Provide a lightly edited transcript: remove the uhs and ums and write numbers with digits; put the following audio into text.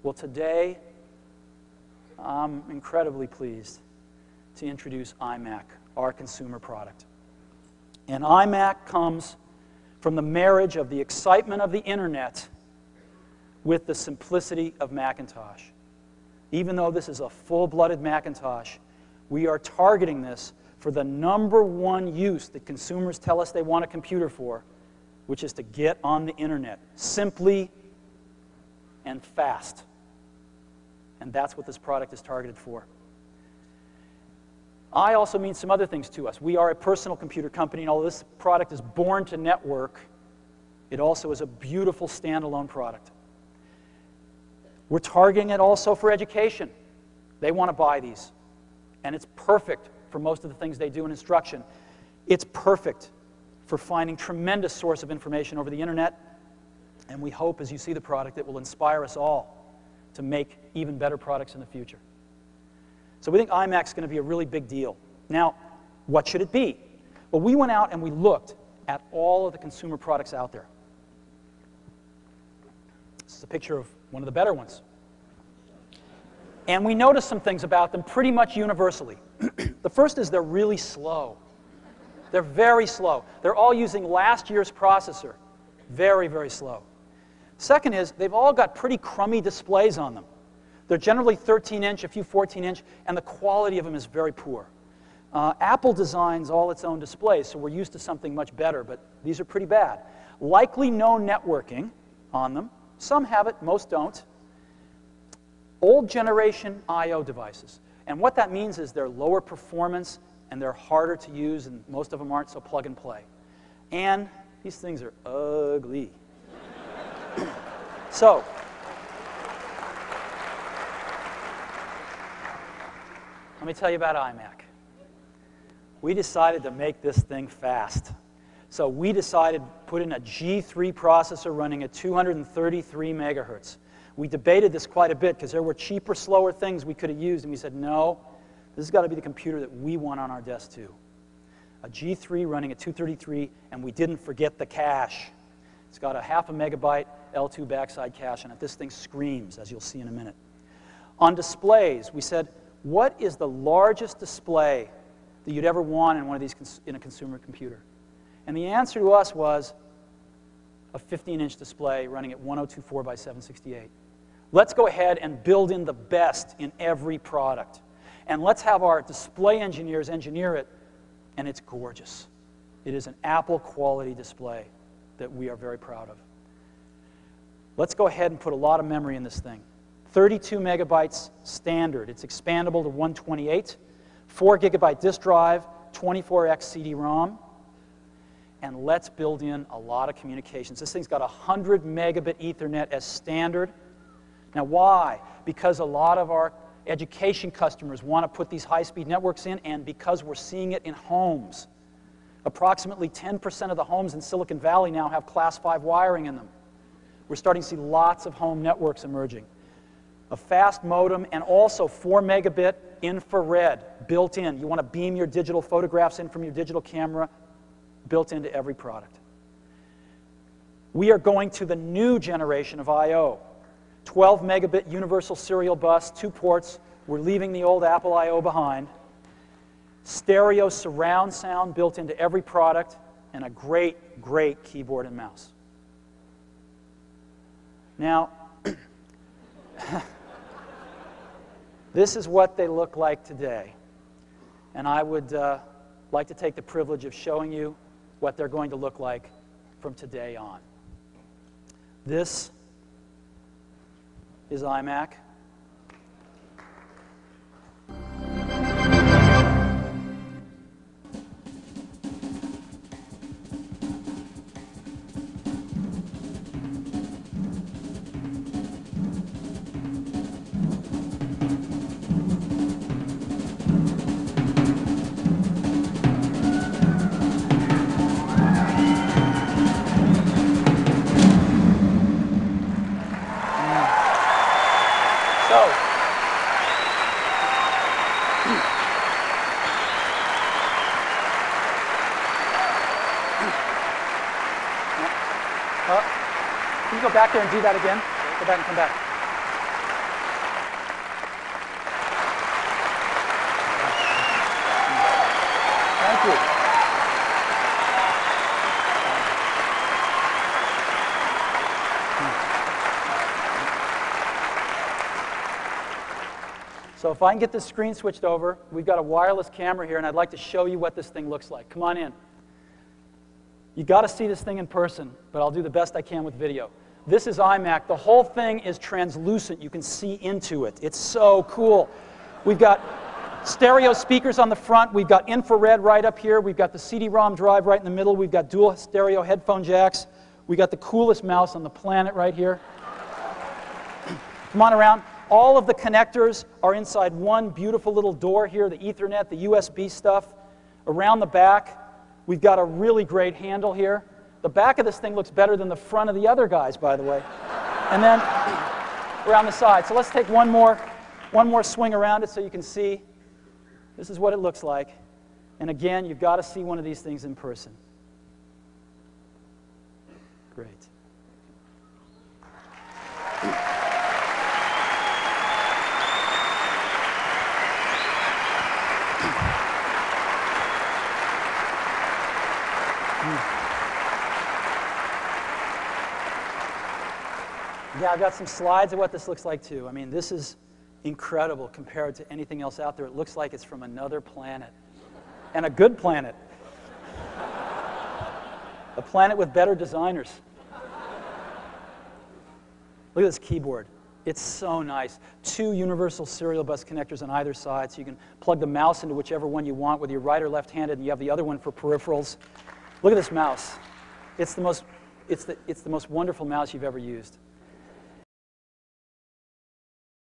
Well, today, I'm incredibly pleased to introduce iMac, our consumer product. And iMac comes from the marriage of the excitement of the internet with the simplicity of Macintosh. Even though this is a full-blooded Macintosh, we are targeting this for the #1 use that consumers tell us they want a computer for, which is to get on the internet, simply and fast. And that's what this product is targeted for. I also means some other things to us. We are a personal computer company, and although this product is born to network, it also is a beautiful standalone product. We're targeting it also for education. They want to buy these. And it's perfect for most of the things they do in instruction. It's perfect for finding tremendous source of information over the internet. And we hope, as you see the product, it will inspire us all to make even better products in the future. So we think iMac's going to be a really big deal. Now, what should it be? Well, we went out and we looked at all of the consumer products out there. This is a picture of one of the better ones. And we noticed some things about them pretty much universally. The first is they're really slow. They're very slow. They're all using last year's processor. Very, very slow. Second is they've all got pretty crummy displays on them. They're generally 13-inch, a few 14-inch, and the quality of them is very poor. Apple designs all its own displays, so we're used to something much better, but these are pretty bad. Likely no networking on them. Some have it, most don't. Old generation I/O devices. And what that means is they're lower performance and they're harder to use, and most of them aren't, so plug and play. And these things are ugly. So, let me tell you about iMac. We decided to make this thing fast. So we decided to put in a G3 processor running at 233 megahertz. We debated this quite a bit because there were cheaper, slower things we could have used, and we said, no, this has got to be the computer that we want on our desk too. A G3 running at 233, and we didn't forget the cache. It's got a 0.5 megabyte L2 backside cache on it. This thing screams, as you'll see in a minute. On displays, we said, what is the largest display that you'd ever want in one of these in a consumer computer? And the answer to us was a 15-inch display running at 1024 by 768. Let's go ahead and build in the best in every product. And let's have our display engineers engineer it, and it's gorgeous. It is an Apple quality display that we are very proud of. Let's go ahead and put a lot of memory in this thing. 32 megabytes standard. It's expandable to 128. 4 gigabyte disk drive, 24x CD-ROM. And let's build in a lot of communications. This thing's got 100 megabit Ethernet as standard. Now why? Because a lot of our education customers want to put these high-speed networks in, and because we're seeing it in homes. Approximately 10% of the homes in Silicon Valley now have Class 5 wiring in them. We're starting to see lots of home networks emerging. A fast modem, and also 4 megabit infrared built in. You want to beam your digital photographs in from your digital camera, built into every product. We are going to the new generation of I/O. 12 megabit universal serial bus, 2 ports. We're leaving the old Apple I/O behind. Stereo surround sound built into every product, and a great, great keyboard and mouse. Now, this is what they look like today. And I would like to take the privilege of showing you what they're going to look like from today on. This is iMac. Can you go back there and do that again? Go back and come back. So if I can get this screen switched over, we've got a wireless camera here, and I'd like to show you what this thing looks like. Come on in. You got to see this thing in person, but I'll do the best I can with video. This is iMac. The whole thing is translucent. You can see into it. It's so cool. We've got stereo speakers on the front. We've got infrared right up here. We've got the CD-ROM drive right in the middle. We've got dual stereo headphone jacks. We've got the coolest mouse on the planet right here. Come on around. All of the connectors are inside one beautiful little door here, the Ethernet, the USB stuff. Around the back, we've got a really great handle here. The back of this thing looks better than the front of the other guys, by the way. And then around the side. So let's take one more swing around it so you can see. This is what it looks like. And again, you've got to see one of these things in person. Great. Yeah, I've got some slides of what this looks like too. I mean, this is incredible compared to anything else out there. It looks like it's from another planet. And a good planet. A planet with better designers. Look at this keyboard. It's so nice. 2 universal serial bus connectors on either side, so you can plug the mouse into whichever one you want, whether you're right or left-handed, and you have the other one for peripherals. Look at this mouse. It's the most wonderful mouse you've ever used.